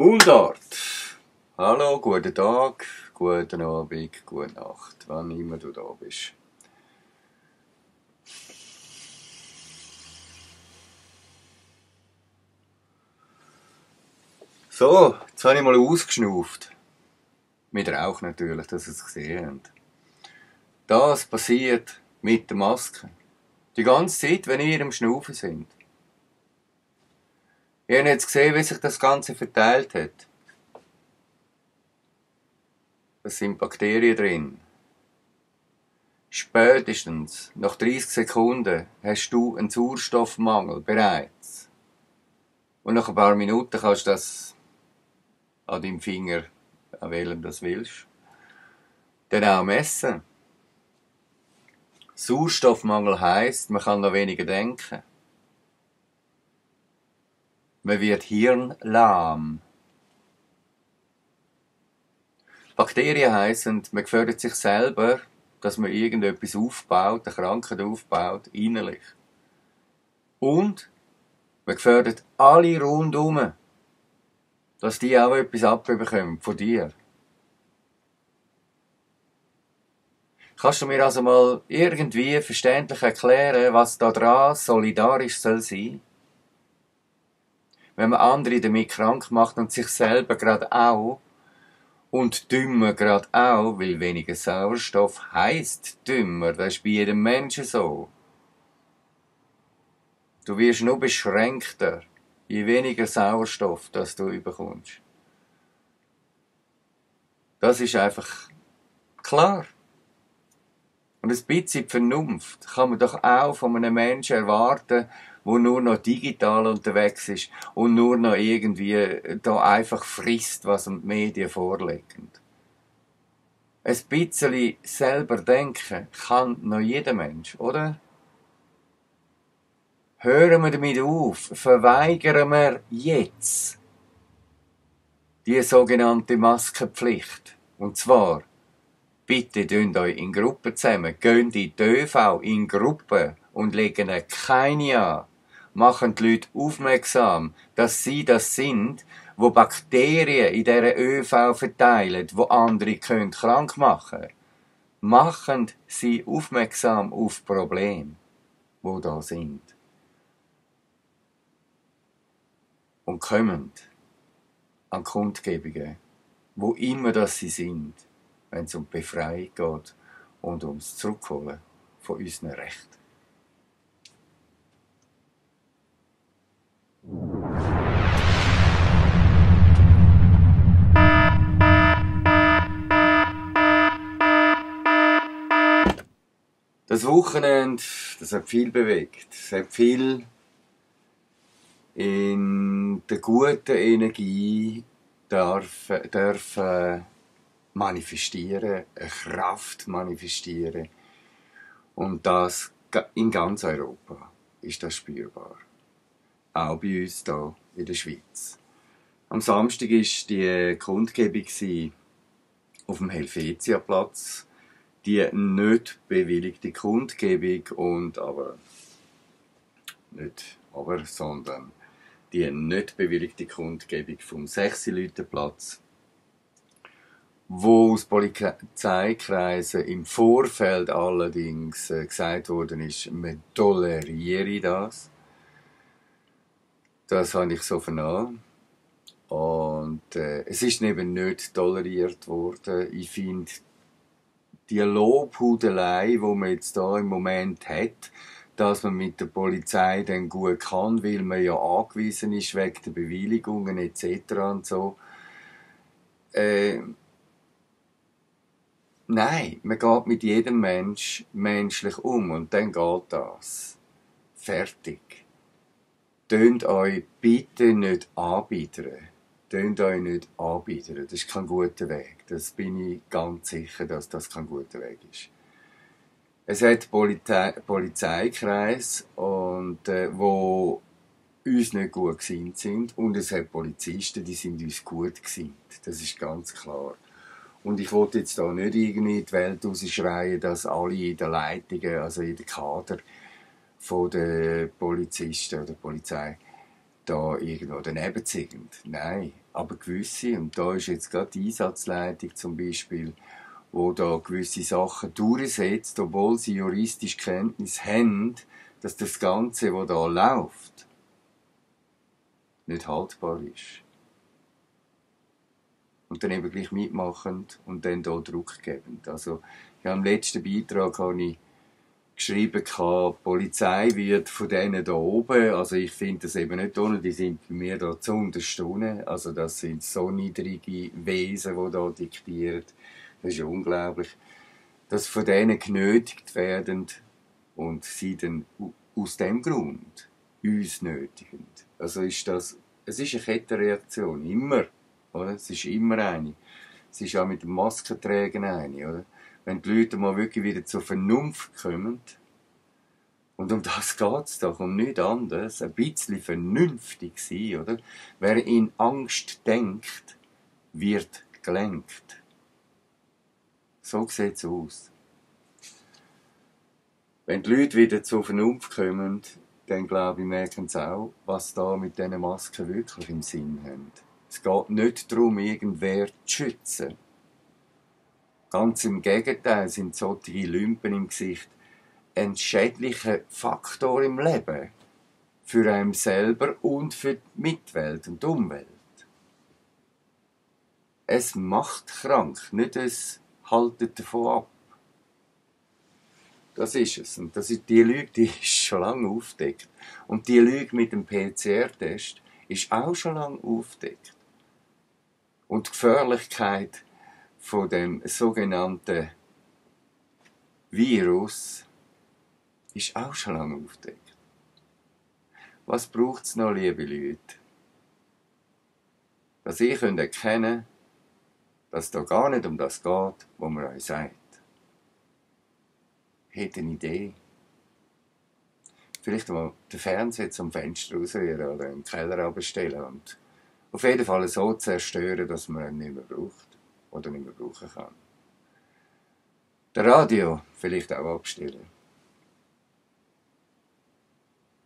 Mundart. Hallo, guten Tag, guten Abend, gute Nacht, wann immer du da bist. So, jetzt habe ich mal ausgeschnauft. Mit Rauch natürlich, dass ihr es gesehen habt. Das passiert mit der Maske. Die ganze Zeit, wenn ihr im Schnaufen sind. Ihr habt jetzt gesehen, wie sich das Ganze verteilt hat. Es sind Bakterien drin. Spätestens nach 30 Sekunden hast du einen Sauerstoffmangel bereits. Und nach ein paar Minuten kannst du das an deinem Finger, an welchem du willst, dann auch messen. Sauerstoffmangel heisst, man kann noch weniger denken. Man wird hirnlahm. Bakterien heissen, man gefährdet sich selber, dass man irgendetwas aufbaut, eine Krankheit aufbaut, innerlich. Und man gefährdet alle rundum, dass die auch etwas abbekommen von dir. Kannst du mir also mal irgendwie verständlich erklären, was da dran solidarisch soll sein? Wenn man andere damit krank macht und sich selber gerade auch, und dümmer gerade auch, weil weniger Sauerstoff heisst dümmer, das ist bei jedem Menschen so. Du wirst nur beschränkter, je weniger Sauerstoff das du bekommst. Das ist einfach klar. Und ein bisschen Vernunft kann man doch auch von einem Menschen erwarten, der nur noch digital unterwegs ist und nur noch irgendwie da einfach frisst, was ihm die Medien vorlegen. Ein bisschen selber denken kann noch jeder Mensch, oder? Hören wir damit auf, verweigern wir jetzt die sogenannte Maskenpflicht. Und zwar, bitte tönt euch in Gruppen zusammen, geht in die ÖV in Gruppen und legen keine an. Machen die Leute aufmerksam, dass sie das sind, wo Bakterien in dieser ÖV verteilen, wo andere können krank machen. Machen sie aufmerksam auf Probleme, wo da sind. Und kommen an Kundgebungen, wo immer das sie sind, wenn es um die Befreiung geht und ums Zurückholen von unseren Rechten. Das Wochenende, das hat viel bewegt. Es hat viel in der guten Energie dürfen manifestieren, eine Kraft manifestieren. Und das in ganz Europa ist das spürbar. Auch bei uns hier in der Schweiz. Am Samstag war die Kundgebung auf dem Helvetiaplatz. Die nicht bewilligte Kundgebung sondern die nicht bewilligte Kundgebung vom 6-Leute-Platz, wo aus Polizeikreisen im Vorfeld allerdings gesagt worden ist, man toleriere das. Das habe ich so vernommen. Und es ist eben nicht toleriert worden. Ich finde, die Lobhudelei, die man jetzt da im Moment hat, dass man mit der Polizei dann gut kann, weil man ja angewiesen ist wegen der Bewilligungen etc. und so. Nein, man geht mit jedem Mensch menschlich um und dann geht das. Fertig. Tönt euch bitte nicht anbiedern. Tönt euch nicht anbiedern. Das ist kein guter Weg. Das bin ich ganz sicher, dass das kein guter Weg ist. Es hat Polizeikreise, wo uns nicht gut gesinnt sind. Und es hat Polizisten, die sind uns gut gesinnt. Das ist ganz klar. Und ich wollte jetzt da nicht irgendwie in die Welt rausschreien, dass alle in den Leitungen, also in den Kader von den Polizisten oder Polizei, da irgendwo daneben ziehend. Nein, aber gewisse, und da ist jetzt gerade die Einsatzleitung zum Beispiel, wo da gewisse Sachen durchsetzt, obwohl sie juristisch Kenntnis haben, dass das Ganze, was da läuft, nicht haltbar ist. Und dann eben gleich mitmachend und dann da Druck gebend. Also, ja, im letzten Beitrag habe ich geschrieben, die Polizei wird von denen da oben, also ich finde das eben nicht ohne, die sind bei mir da zu unterstunden. Also das sind so niedrige Wesen, die da diktieren. Das ist ja unglaublich. Dass von denen genötigt werden und sie dann aus dem Grund uns nötigen. Also ist das, es ist eine Kettenreaktion, immer. Oder? Es ist immer eine. Es ist auch mit dem Maskentragen eine. Oder? Wenn die Leute mal wirklich wieder zur Vernunft kommen, und um das geht es doch, um nichts anderes, ein bisschen vernünftig sein, oder? Wer in Angst denkt, wird gelenkt. So sieht es aus. Wenn die Leute wieder zur Vernunft kommen, dann glaube ich, merken sie auch, was da mit diesen Masken wirklich im Sinn haben. Es geht nicht darum, irgendwer zu schützen. Ganz im Gegenteil sind solche Lümpen im Gesicht ein schädlicher Faktor im Leben. Für einen selber und für die Mitwelt und die Umwelt. Es macht krank, nicht es haltet davon ab. Das ist es. Und das ist, die Lüge, die ist schon lange aufgedeckt. Und die Lüge mit dem PCR-Test ist auch schon lange aufgedeckt. Und die Gefährlichkeit von dem sogenannten Virus ist auch schon lange aufgedeckt. Was braucht es noch, liebe Leute? Dass ihr erkennen könnt, dass es da gar nicht um das geht, was man euch sagt. Hätte eine Idee. Vielleicht mal den Fernseher zum Fenster rausrühren oder im Keller abstellen und auf jeden Fall so zerstören, dass man ihn nicht mehr braucht oder nicht mehr brauchen kann. Das Radio vielleicht auch abstellen.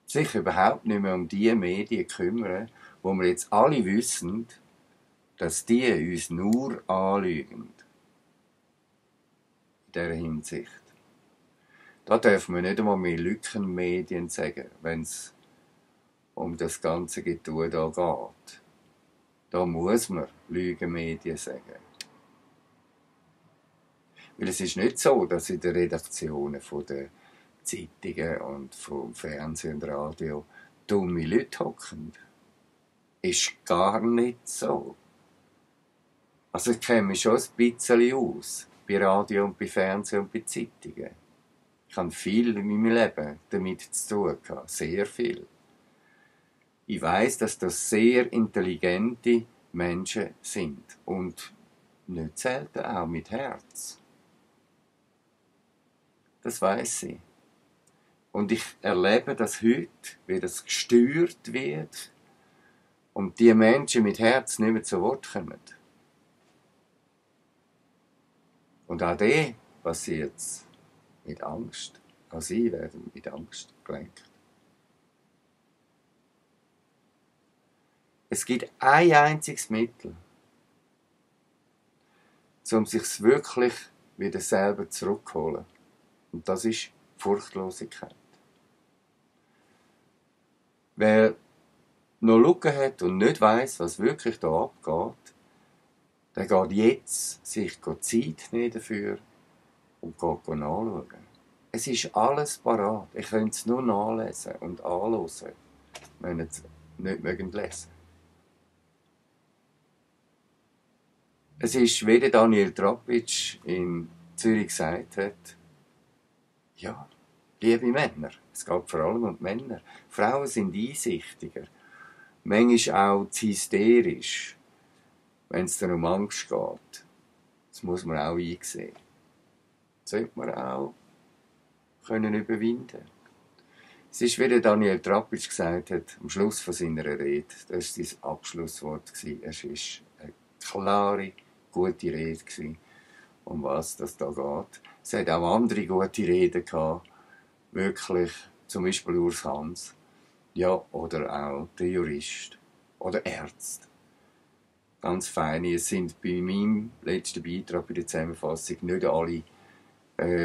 Sich überhaupt nicht mehr um die Medien kümmern, wo wir jetzt alle wissen, dass die uns nur anlügen. In dieser Hinsicht. Da dürfen wir nicht einmal mehr Lückenmedien sagen, wenn es um das ganze Getue da geht. Da muss man Lügenmedien sagen. Weil es ist nicht so, dass in den Redaktionen der Zeitungen und vom Fernsehen und Radio dumme Leute hocken. Ist gar nicht so. Also ich kenne mich schon ein bisschen aus. Bei Radio und bei Fernsehen und bei Zeitungen. Ich habe viel in meinem Leben damit zu tun gehabt. Sehr viel. Ich weiss, dass das sehr intelligente Menschen sind. Und nicht selten auch mit Herz. Das weiss ich. Und ich erlebe das heute, wie das gesteuert wird und die Menschen mit Herz nicht mehr zu Wort kommen. Und auch die passiert es mit Angst. Auch sie werden mit Angst gelenkt. Es gibt ein einziges Mittel, um sich wirklich wieder selber zurückzuholen. Und das ist Furchtlosigkeit. Wer noch Lücken hat und nicht weiss, was wirklich da abgeht, der geht jetzt sich Zeit nehmen dafür und geht nachschauen. Es ist alles parat. Ich könnte es nur nachlesen und anhören, wenn ihr es nicht lesen mögt. Es ist, wie Daniel Trapic in Zürich gesagt hat, ja, liebe Männer, es geht vor allem um die Männer. Frauen sind einsichtiger, manchmal auch zu hysterisch, wenn es dann um Angst geht. Das muss man auch einsehen. Das sollte man auch können überwinden. Es ist, wie Daniel Trapic gesagt hat, am Schluss von seiner Rede, das war sein Abschlusswort. Es war eine klare, gute Rede, um was das da geht. Es hat auch andere gute Reden gehabt, wirklich, zum Beispiel Urs Hans. Ja, oder auch der Jurist oder Ärzte. Ganz feine. Es sind bei meinem letzten Beitrag bei der Zusammenfassung nicht alle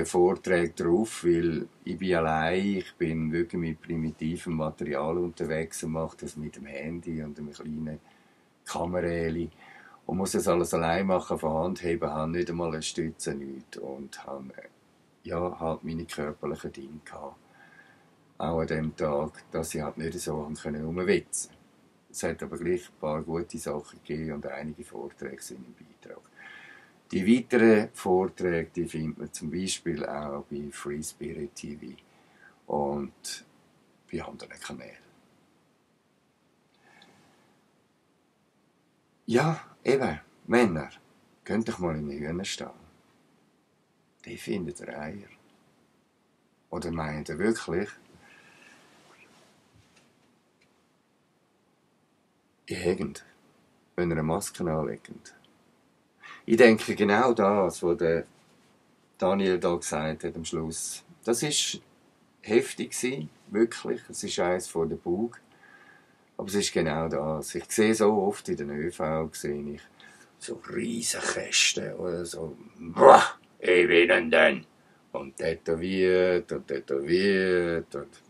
Vorträge drauf, weil ich bin allein, ich bin wirklich mit primitivem Material unterwegs und mache das mit dem Handy und einem kleinen Kamerali und muss das alles allein machen, von Hand heben, habe nicht einmal eine Stütze, nichts und habe ja, halt meine körperlichen Dinge gehabt. Auch an dem Tag, dass ich halt nicht so rumwitzen konnte. Es hat aber gleich ein paar gute Sachen gegeben und einige Vorträge sind im Beitrag. Die weiteren Vorträge die findet man zum Beispiel auch bei Free Spirit TV und bei anderen Kanälen. Ja, eben, Männer, könnt doch mal in den Hühnerstall. Die findet ihr Eier. Oder meint ihr wirklich, ihr hättet, wenn ihr eine Maske anlegt? Ich denke genau das, was der Daniel da gesagt hat am Schluss. Das war heftig gewesen, wirklich. Es ist eins vor der Bug. Aber es ist genau das. Ich sehe so oft in den ÖV, sehe ich so riesige Kästen oder so. Boah, ich bin denn. Und tätowiert und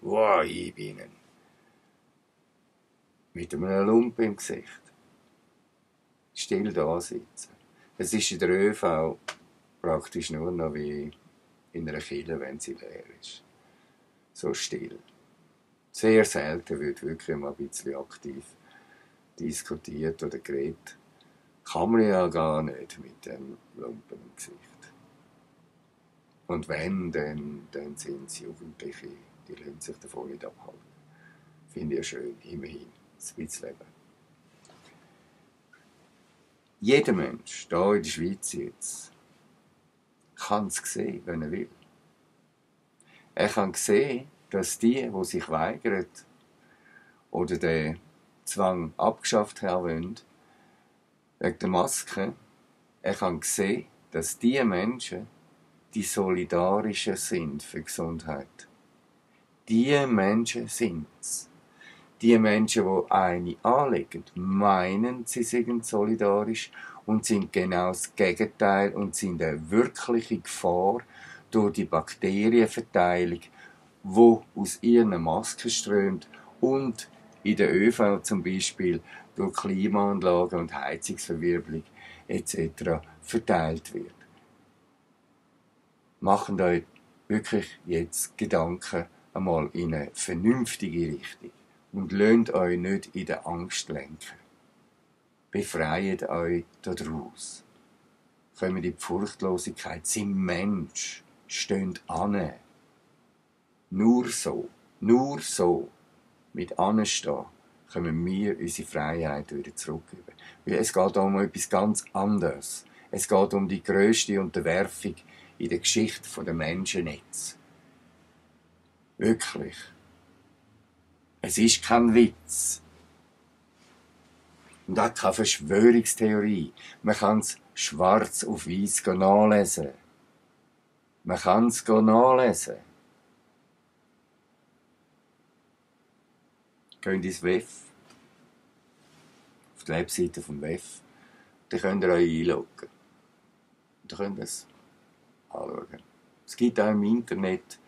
boah, ich bin. Mit einem Lumpen im Gesicht. Still da sitzen. Es ist in der ÖV praktisch nur noch wie in einer Kille, wenn sie leer ist. So still. Sehr selten wird wirklich mal ein bisschen aktiv diskutiert oder geredet. Kann man ja gar nicht mit dem Lumpen im Gesicht. Und wenn, dann sind es Jugendliche, die lassen sich davon nicht abhalten. Finde ich ja schön, immerhin, ein bisschen Leben. Jeder Mensch, hier in der Schweiz jetzt, kann es sehen, wenn er will. Er kann sehen, dass die sich weigern oder den Zwang abgeschafft haben wollen, wegen der Maske, er kann sehen, dass die Menschen die solidarischen sind für die Gesundheit. Die Menschen sind es. Die Menschen, die eine anlegen, meinen, sie sind solidarisch und sind genau das Gegenteil und sind eine wirkliche Gefahr durch die Bakterienverteilung, die aus ihren Masken strömt und in der ÖV zum Beispiel durch Klimaanlagen und Heizungsverwirbelung etc. verteilt wird. Macht euch wirklich jetzt Gedanken einmal in eine vernünftige Richtung und lasst euch nicht in der Angst lenken. Befreit euch daraus. Kommt in die Furchtlosigkeit, sind Mensch, steht an. Nur so, mit Anstehen, können wir unsere Freiheit wieder zurückgeben. Weil es geht um etwas ganz anderes. Es geht um die grösste Unterwerfung in der Geschichte der Menschennetz. Wirklich. Es ist kein Witz. Und auch keine Verschwörungstheorie. Man kann es schwarz auf weiß nachlesen. Man kann es nachlesen. Geht ins WEF, auf die Webseite vom WEF, dann könnt ihr euch einloggen. Dann könnt ihr es anschauen. Es gibt auch im Internet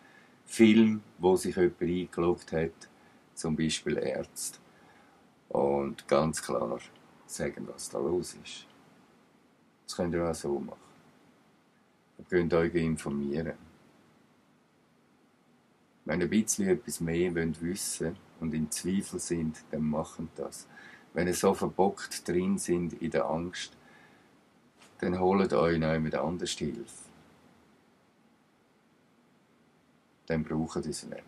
Filme, wo sich jemand eingeloggt hat, zum Beispiel Ärzte, und ganz klar sagen, was da los ist. Das könnt ihr auch so machen. Ihr könnt euch informieren. Wenn ihr ein bisschen etwas mehr wissen wollt und in Zweifel sind, dann macht das. Wenn ihr so verbockt drin sind in der Angst, dann holt euch noch jemand anders Hilfe. Dann braucht ihr es nicht.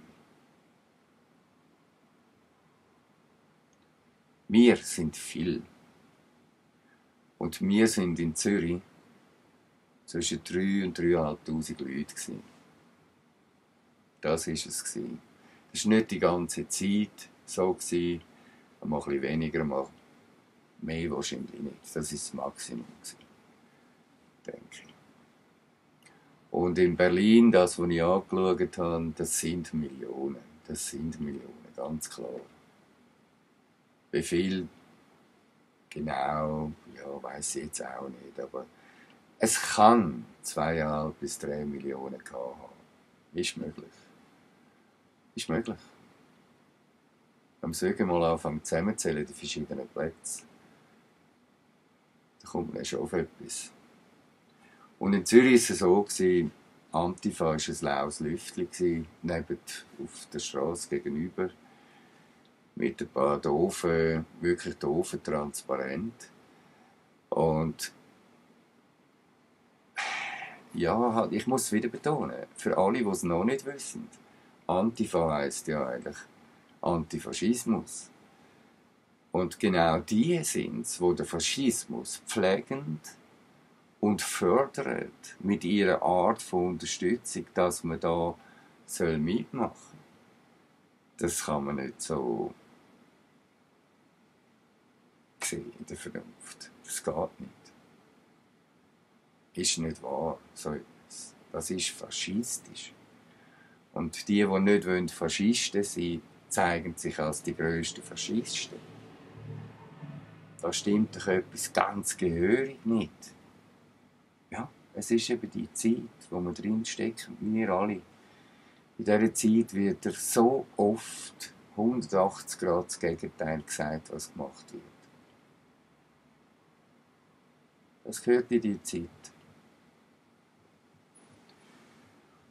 Wir sind viel. Und wir sind in Zürich zwischen 3.000 und 3'500 Leute. Das war es. Das war nicht die ganze Zeit so. Mal ein bisschen weniger, mal mehr wahrscheinlich nicht. Das war das Maximum, denke ich. Und in Berlin, was ich angeschaut habe, das sind Millionen. Das sind Millionen, ganz klar. Wie viel genau, ja, weiss ich jetzt auch nicht, aber es kann 2,5 bis 3 Millionen gehabt haben. Ist möglich. Ist möglich. Am Sögen mal anfangen zusammenzählen, die verschiedenen Plätze. Da kommt man schon auf etwas. Und in Zürich war es so, Antifa war ein laues Lüftchen, neben auf der Straße gegenüber, mit ein paar Doofen, wirklich Doofen, transparent. Und ja, halt, ich muss es wieder betonen, für alle, die es noch nicht wissen, Antifa heisst ja eigentlich Antifaschismus. Und genau die sind es, die den Faschismus pflegen und fördern mit ihrer Art von Unterstützung, dass man da mitmachen soll. Das kann man nicht so sehen in der Vernunft. Das geht nicht. Ist nicht wahr, so etwas. Das ist faschistisch. Und die nicht Faschisten sein wollen, zeigen sich als die grössten Faschisten. Da stimmt doch etwas ganz gehörig nicht. Ja, es ist eben die Zeit, wo wir drinstecken, wir alle. In dieser Zeit wird so oft 180 Grad das Gegenteil gesagt, was gemacht wird. Das gehört in die Zeit.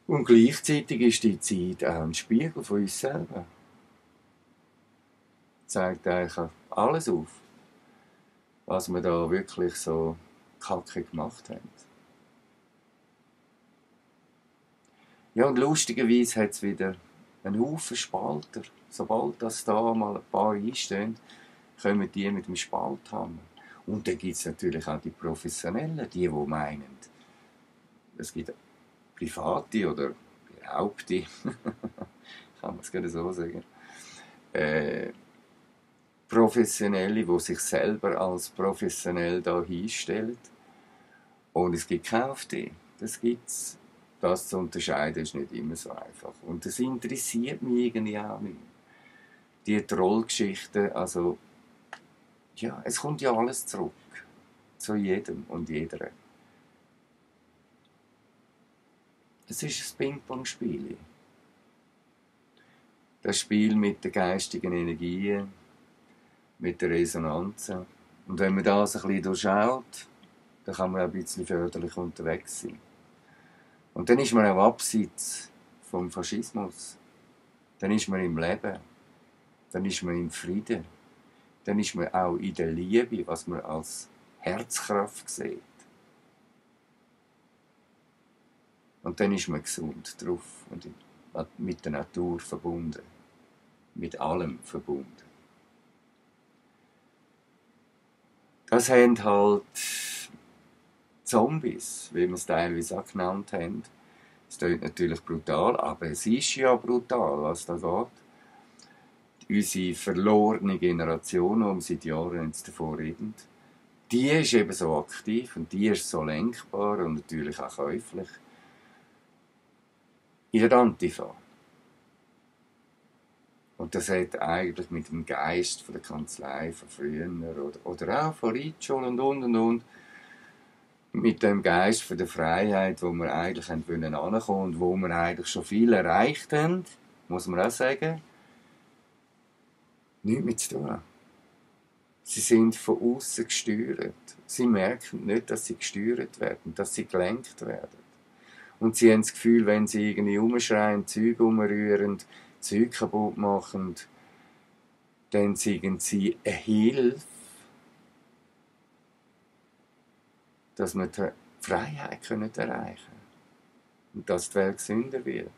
Und gleichzeitig ist die Zeit auch ein Spiegel von uns selber. Zeigt eigentlich alles auf, was wir da wirklich so kacke gemacht haben. Ja, und lustigerweise hat es wieder einen Haufen Spalter. Sobald das da mal ein paar einstehen, kommen die mit dem Spalthammer. Und dann gibt es natürlich auch die Professionellen, die meinen, es gibt Private oder Behaupte, kann man es gerne so sagen, Professionelle, die sich selber als professionell da hinstellen. Und es gibt keine auf die. Das gibt's. Das zu unterscheiden ist nicht immer so einfach. Und das interessiert mich irgendwie auch nicht. Die Trollgeschichten, also, ja, es kommt ja alles zurück. Zu jedem und jeder. Es ist ein Ping-Pong-Spiel. Das Spiel mit den geistigen Energien, mit der Resonanz. Und wenn man das ein bisschen durchschaut, dann kann man auch ein bisschen förderlich unterwegs sein. Und dann ist man auch abseits vom Faschismus. Dann ist man im Leben. Dann ist man im Frieden. Dann ist man auch in der Liebe, was man als Herzkraft sieht. Und dann ist man gesund drauf und mit der Natur verbunden. Mit allem verbunden. Das haben halt Zombies, wie wir es teilweise auch genannt haben. Es klingt natürlich brutal, aber es ist ja brutal, was da geht. Unsere verlorene Generation, die wir seit Jahren jetzt davor reden, die ist eben so aktiv und die ist so lenkbar und natürlich auch käuflich. In der Antifa. Und das hat eigentlich mit dem Geist von der Kanzlei von früher oder auch von Ritschol und mit dem Geist von der Freiheit, wo wir eigentlich ankommen und wo wir eigentlich schon viel erreicht haben, muss man auch sagen, nichts mit zu tun. Sie sind von außen gesteuert. Sie merken nicht, dass sie gesteuert werden, dass sie gelenkt werden. Und sie haben das Gefühl, wenn sie irgendwie umschreien, Zeug umrühren, Zeug kaputt machen, dann sind sie eine Hilfe, dass wir die Freiheit erreichen können. Und dass die Welt gesünder wird.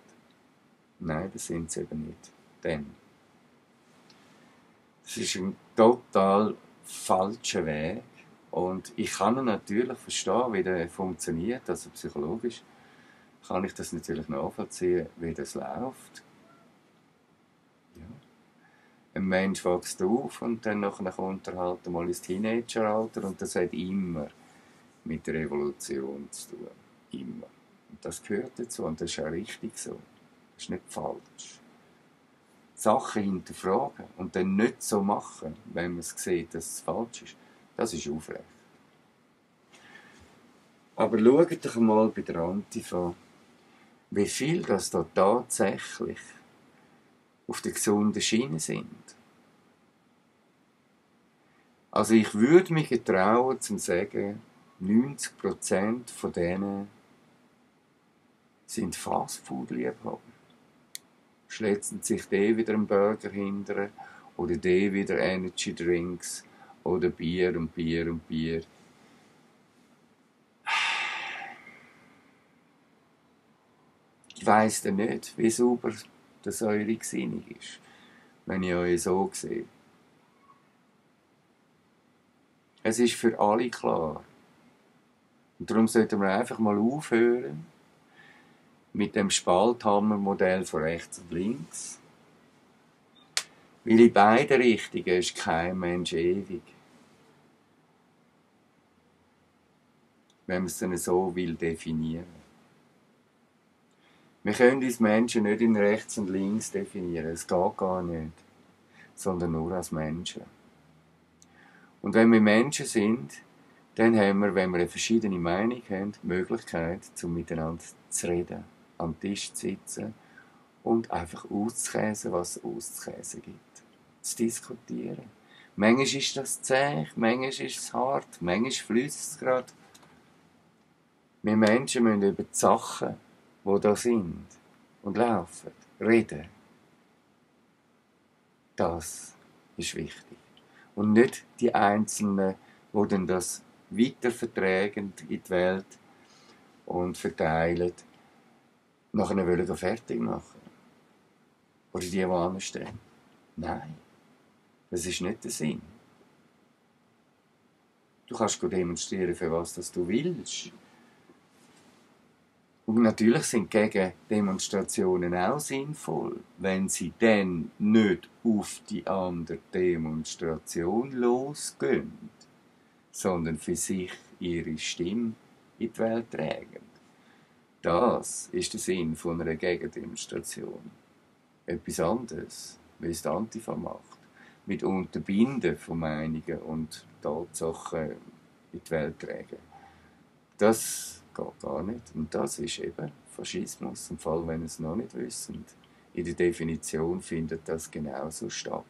Nein, das sind sie eben nicht. Denn es ist ein total falscher Weg. Und ich kann ihn natürlich verstehen, wie der funktioniert, also psychologisch kann ich das natürlich nachvollziehen, wie das läuft. Ja. Ein Mensch wächst auf und dann kommt er halt mal ins Teenageralter und das hat immer mit der Evolution zu tun. Immer. Und das gehört dazu und das ist auch richtig so. Das ist nicht falsch. Sachen hinterfragen und dann nicht so machen, wenn man es sieht, dass es falsch ist, das ist aufrecht. Aber schaut doch mal bei der Antifa, wie viel das da tatsächlich auf der gesunden Schiene sind. Also ich würde mich getrauen, zu sagen, 90% von denen sind Fastfood-Liebhaber. Schletzen sich die wieder einen Burger hinterher oder die wieder Energy Drinks oder Bier und Bier und Bier. Ich weiss dann nicht, wie sauber das eure Gesinnung ist, wenn ich euch so sehe. Es ist für alle klar. Und darum sollten wir einfach mal aufhören mit dem Spalthammer-Modell von rechts und links. Weil in beiden Richtungen ist kein Mensch ewig. Wenn man es dann so will definieren. Wir können uns Menschen nicht in rechts und links definieren. Es geht gar nicht. Sondern nur als Menschen. Und wenn wir Menschen sind, dann haben wir, wenn wir eine verschiedene Meinung haben, die Möglichkeit, miteinander zu reden, am Tisch zu sitzen und einfach auszukäsen, was es auszukäsen gibt. Zu diskutieren. Manchmal ist das zäh, manchmal ist es hart, manchmal fließt es gerade. Wir Menschen müssen über die Sachen, die da sind und laufen, reden. Das ist wichtig. Und nicht die Einzelnen, die dann das weitervertragen in die Welt und verteilen, nachher wollen fertig machen. Oder die anstehen. Nein, das ist nicht der Sinn. Du kannst demonstrieren, für was du willst. Und natürlich sind Gegendemonstrationen auch sinnvoll, wenn sie dann nicht auf die andere Demonstration losgehen, sondern für sich ihre Stimme in die Welt tragen. Das ist der Sinn von einer Gegendemonstration. Etwas anderes, wie es die Antifa macht, mit Unterbinden von Meinungen und Tatsachen in die Welt tragen. Das geht gar nicht. Und das ist eben Faschismus. Im Fall, wenn ihr es noch nicht wisst. In der Definition findet das genauso statt.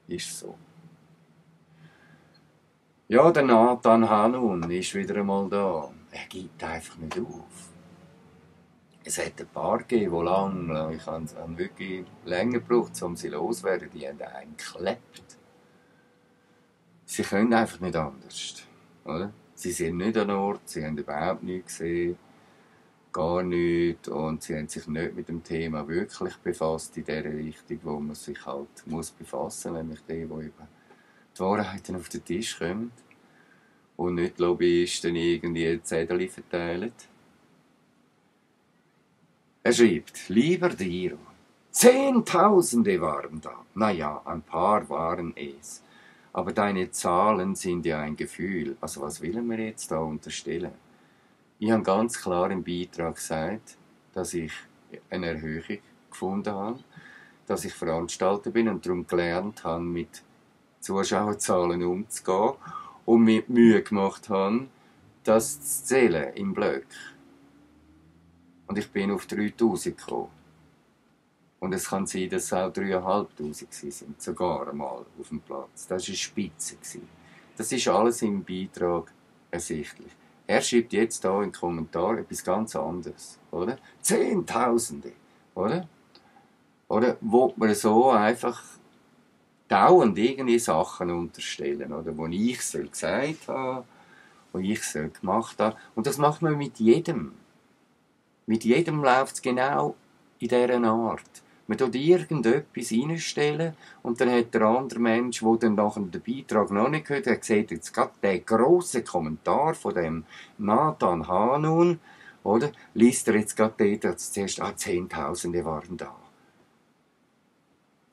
Ist so. Ja, der Nathan Hanun ist wieder einmal da. Er gibt einfach nicht auf. Es hat ein paar gegeben, die lange, ich habe wirklich länger gebraucht, um sie loszuwerden. Die haben einen geklebt. Sie können einfach nicht anders. Oder? Sie sind nicht an Ort, sie haben überhaupt nichts gesehen, gar nichts, und sie haben sich nicht mit dem Thema wirklich befasst, in der Richtung, wo man sich halt muss befassen muss, nämlich die über die Wahrheiten auf den Tisch kommen und nicht Lobbyisten irgendwie Zettel verteilen. Er schreibt, lieber Diro, Zehntausende waren da, naja, ein paar waren es. Aber deine Zahlen sind ja ein Gefühl. Also was will man jetzt da unterstellen? Ich habe ganz klar im Beitrag gesagt, dass ich eine Erhöhung gefunden habe, dass ich Veranstalter bin und darum gelernt habe, mit Zuschauerzahlen umzugehen und mir Mühe gemacht habe, das zu zählen im Block. Und ich bin auf 3000 gekommen. Und es kann sein, dass es auch 3500 sind, sogar einmal auf dem Platz. Das war eine Spitze. Das ist alles im Beitrag ersichtlich. Er schreibt jetzt hier im Kommentar etwas ganz anderes, oder? Zehntausende, oder? Oder wo man so einfach dauernd irgendwie Sachen unterstellen, oder? Wo ich gesagt habe, wo ich gemacht habe. Und das macht man mit jedem. Mit jedem läuft es genau in dieser Art. Man tut irgendetwas reinstellen und dann hat der andere Mensch, der dann nachher den Beitrag noch nicht gehört hat, sieht jetzt gerade den grossen Kommentar von dem Nathan Hanun, oder? Liest er jetzt gerade dort, zuerst, Zehntausende waren da.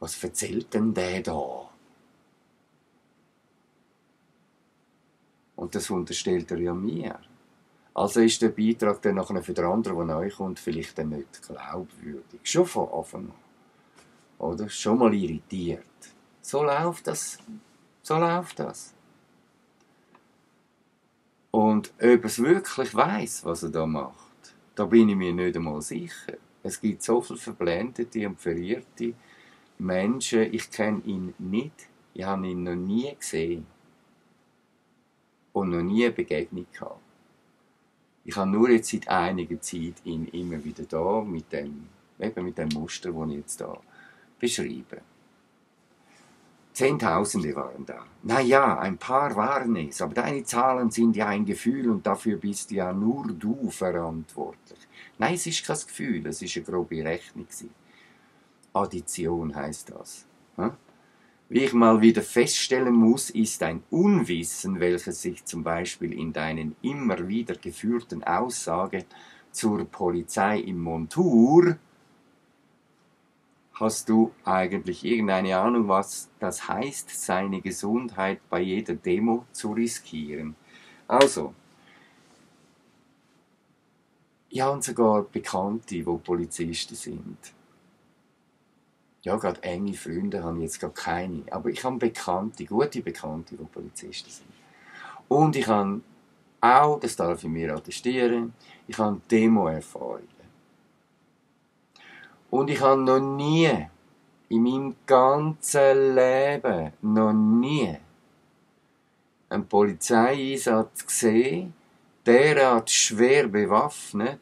Was erzählt denn der da? Und das unterstellt er ja mir. Also ist der Beitrag dann nachher für den anderen, der neu kommt, vielleicht dann nicht glaubwürdig. Schon von Anfang an. oder? Schon mal irritiert. So läuft das. So läuft das. Und ob er es wirklich weiss, was er da macht, da bin ich mir nicht einmal sicher. Es gibt so viele verblendete und verirrte Menschen. Ich kenne ihn nicht. Ich habe ihn noch nie gesehen. Und noch nie eine Begegnung gehabt. Ich habe nur jetzt seit einiger Zeit ihn immer wieder da mit dem Muster, das ich jetzt da beschreibe. Zehntausende waren da. Naja, ein paar waren es, aber deine Zahlen sind ja ein Gefühl und dafür bist ja nur du verantwortlich. Nein, es ist kein Gefühl, es ist eine grobe Rechnung. Addition heißt das. Wie ich mal wieder feststellen muss, ist ein Unwissen, welches sich zum Beispiel in deinen immer wieder geführten Aussagen zur Polizei im Montur. Hast du eigentlich irgendeine Ahnung, was das heißt, seine Gesundheit bei jeder Demo zu riskieren? Also, ich habe sogar Bekannte, die Polizisten sind. Ja, gerade enge Freunde habe ich jetzt gar keine. Aber ich habe Bekannte, gute Bekannte, die Polizisten sind. Und ich habe auch, das darf ich mir attestieren, ich habe Demo-Erfahrungen. Und ich habe noch nie, in meinem ganzen Leben, noch nie einen Polizeieinsatz gesehen, derart schwer bewaffnet.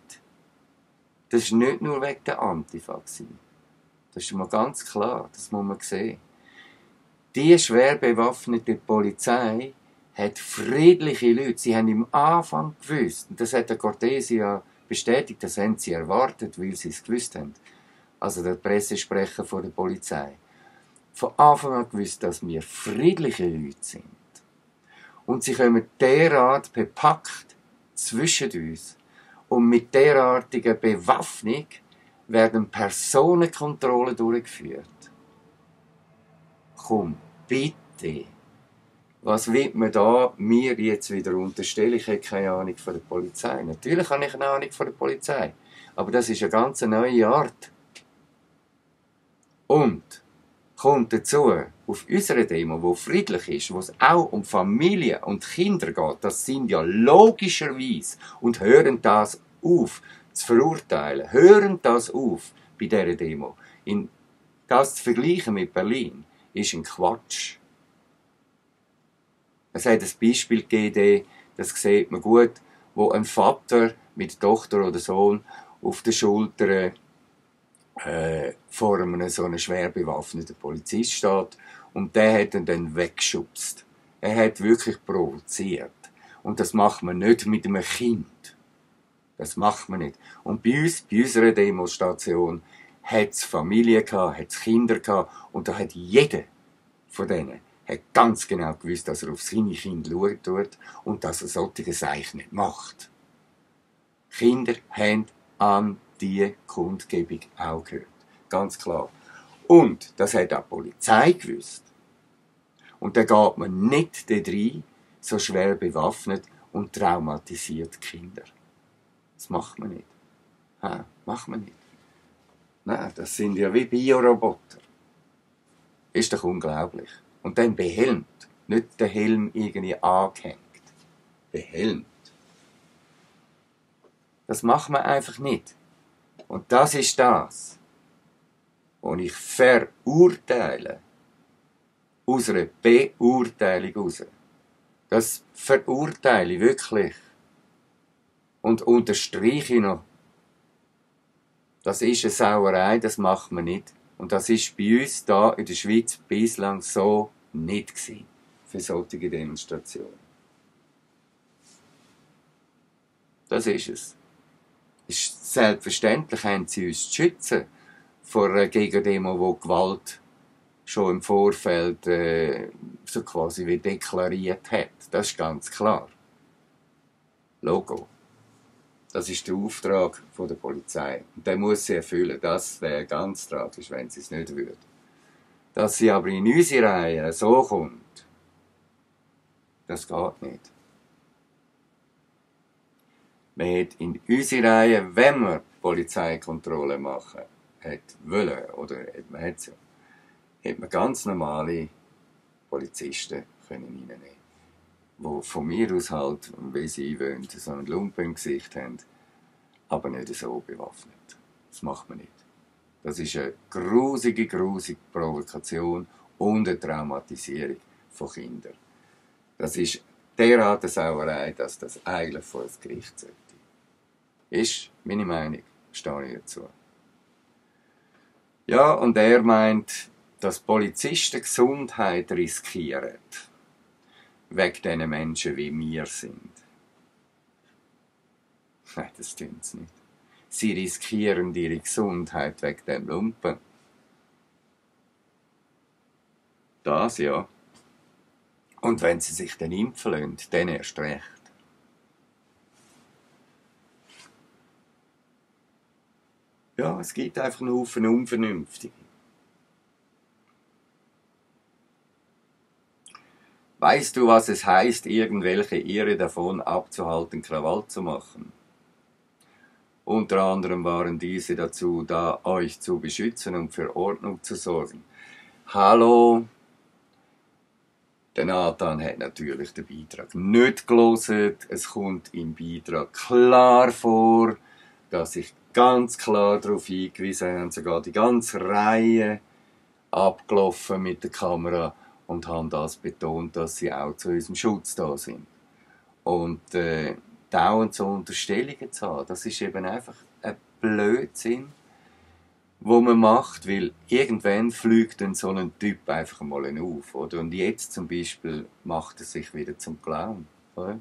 Das war nicht nur wegen der Antifa. Das ist mal ganz klar, das muss man sehen. Die schwer bewaffnete Polizei hat friedliche Leute. Sie haben am Anfang gewusst, und das hat der Cortesi ja bestätigt, das haben sie erwartet, weil sie es gewusst haben. Also der Pressesprecher von der Polizei. Von Anfang an gewusst, dass wir friedliche Leute sind. Und sie kommen derart bepackt zwischen uns. Und mit derartiger Bewaffnung werden Personenkontrollen durchgeführt. Komm, bitte. Was wird mir da mir jetzt wieder unterstellen? Ich habe keine Ahnung von der Polizei. Natürlich habe ich eine Ahnung von der Polizei. Aber das ist eine ganz neue Art. Und kommt dazu, auf unserer Demo, die friedlich ist, wo es auch um Familie und Kinder geht, das sind ja logischerweise, und hören das auf zu verurteilen, hören das auf bei dieser Demo. Das zu vergleichen mit Berlin ist ein Quatsch. Es hat ein Beispiel gegeben, das sieht man gut, wo ein Vater mit Tochter oder Sohn auf der Schulter vor einem so einem schwer bewaffneten Polizist steht und der hat ihn dann weggeschubst. Er hat wirklich provoziert. Und das macht man nicht mit einem Kind. Das macht man nicht. Und bei uns, bei unserer Demonstration, hat es Familien gehabt, hat es Kinder gehabt und da hat jeder von denen hat ganz genau gewusst, dass er auf seine Kinder schaut und dass er solche Sachen nicht macht. Kinder haben an die Kundgebung auch gehört. Ganz klar. Und das hat auch die Polizei gewusst. Und da geht man nicht da rein, so schwer bewaffnet und traumatisiert Kinder. Das macht man nicht. Macht man nicht. Nein, das sind ja wie Bioroboter. Ist doch unglaublich. Und dann behelmt. Nicht der Helm irgendwie angehängt. Behelmt. Das macht man einfach nicht. Und das ist das, was ich verurteile. Aus einer Beurteilung raus. Das verurteile ich wirklich. Und unterstreiche noch. Das ist eine Sauerei, das macht man nicht. Und das ist bei uns da in der Schweiz bislang so nicht gewesen. Für solche Demonstrationen. Das ist es. Selbstverständlich haben sie uns zu schützen vor einer Gegendemo, wo Gewalt schon im Vorfeld so quasi wie deklariert hat. Das ist ganz klar. Logo. Das ist der Auftrag der Polizei. Und den muss sie erfüllen. Das wäre ganz tragisch, wenn sie es nicht würde. Dass sie aber in unsere Reihe so kommt, das geht nicht. Man hat in unserer Reihe, wenn wir Polizeikontrolle machen, wollen, oder hätte man ganz normale Polizisten können reinnehmen, die von mir aus halt, wie sie wollen, so einen Lumpen im Gesicht haben, aber nicht so bewaffnet. Das macht man nicht. Das ist eine grusige Provokation und eine Traumatisierung von Kindern. Das ist derart eine Sauerei, dass das eigentlich vor das Gericht sollte. Ist meine Meinung, stehe ich dazu. Ja, und er meint, dass Polizisten Gesundheit riskieren. Wegen diesen Menschen, wie wir sind. Nein, das stimmt nicht. Sie riskieren ihre Gesundheit wegen dem Lumpen. Das ja. Und wenn sie sich dann impfen lassen, dann erst recht. Ja, es gibt einfach einen Haufen Unvernünftige. Weißt du, was es heißt, irgendwelche Irre davon abzuhalten, Krawall zu machen? Unter anderem waren diese dazu da, euch zu beschützen und für Ordnung zu sorgen. Hallo? Der Nathan hat natürlich den Beitrag nicht gelesen. Es kommt im Beitrag klar vor, dass ich ganz klar darauf hingewiesen habe, sogar die ganze Reihe abgelaufen mit der Kamera und haben das betont, dass sie auch zu unserem Schutz da sind. Und dauernd so Unterstellungen zu haben, das ist eben einfach ein Blödsinn, wo man macht, weil irgendwann fliegt dann so ein Typ einfach mal auf, oder? Und jetzt zum Beispiel macht er sich wieder zum Clown, oder?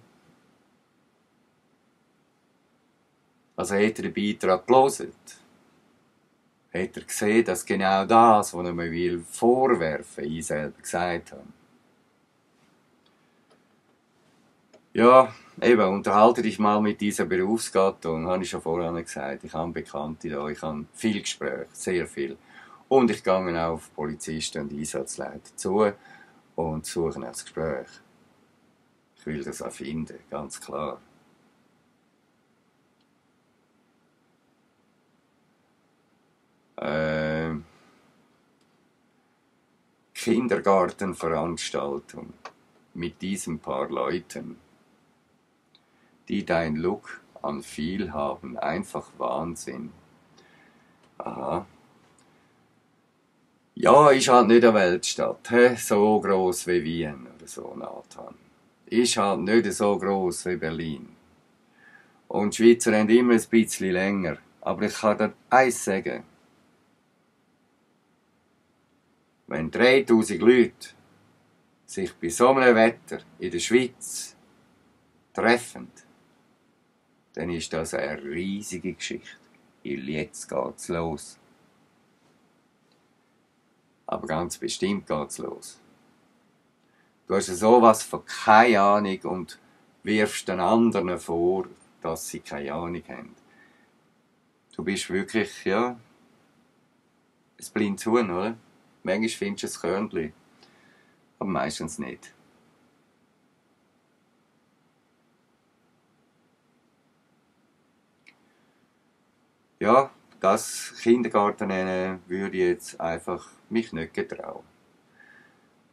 Also hat er den Beitrag gelesen, hat er gesehen, dass genau das, was er mir will vorwerfen, ich selber gesagt habe. Ja, eben, unterhalte dich mal mit dieser Berufsgattung, habe ich schon vorhin gesagt. Ich habe Bekannte da, ich habe viel Gespräche, sehr viel. Und ich gehe auch auf Polizisten und Einsatzleiter zu und suche ein Gespräch. Ich will das auch finden, ganz klar. Kindergartenveranstaltung mit diesen paar Leuten, die dein Look an viel haben. Einfach Wahnsinn. Aha. Ja, ist halt nicht eine Weltstadt, so gross wie Wien oder so, Nathan. Ist halt nicht so gross wie Berlin. Und die Schweizer haben immer ein bisschen länger. Aber ich kann dir eins sagen. Wenn 3000 Leute sich bei so einem Wetter in der Schweiz treffen, dann ist das eine riesige Geschichte. Weil jetzt geht's los. Aber ganz bestimmt geht's los. Du hast sowas von keine Ahnung und wirfst den anderen vor, dass sie keine Ahnung haben. Du bist wirklich, ja, ein Blindshuhn, oder? Manchmal findest du ein Körnchen, aber meistens nicht. Ja, das Kindergarten nennen würde ich jetzt einfach mich nicht getrauen.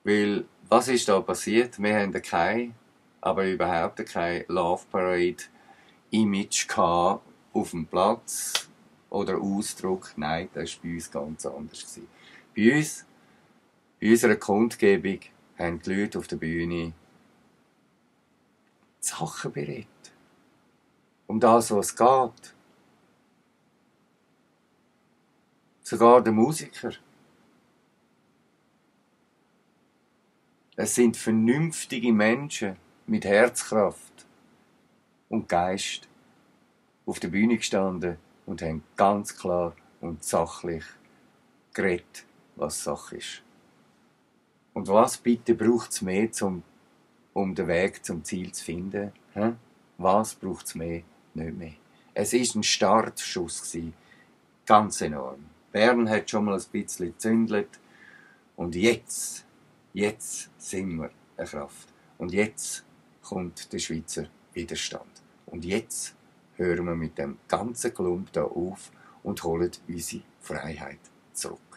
Weil, was ist da passiert? Wir haben keine, aber überhaupt keine Love Parade Image auf dem Platz oder Ausdruck. Nein, das war bei uns ganz anders. Bei uns, bei unserer Kundgebung, haben die Leute auf der Bühne die Sachen berät. Um das, was es geht. Sogar der Musiker. Es sind vernünftige Menschen mit Herzkraft und Geist auf der Bühne gestanden und haben ganz klar und sachlich geredet, was Sache ist. Und was bitte braucht es mehr, um den Weg zum Ziel zu finden? Was braucht es mehr? Nicht mehr. Es war ein Startschuss, ganz enorm. Bern hat schon mal ein bisschen gezündelt und jetzt sind wir eine Kraft. Und jetzt kommt der Schweizer Widerstand. Und jetzt hören wir mit dem ganzen Klump da auf und holen unsere Freiheit zurück.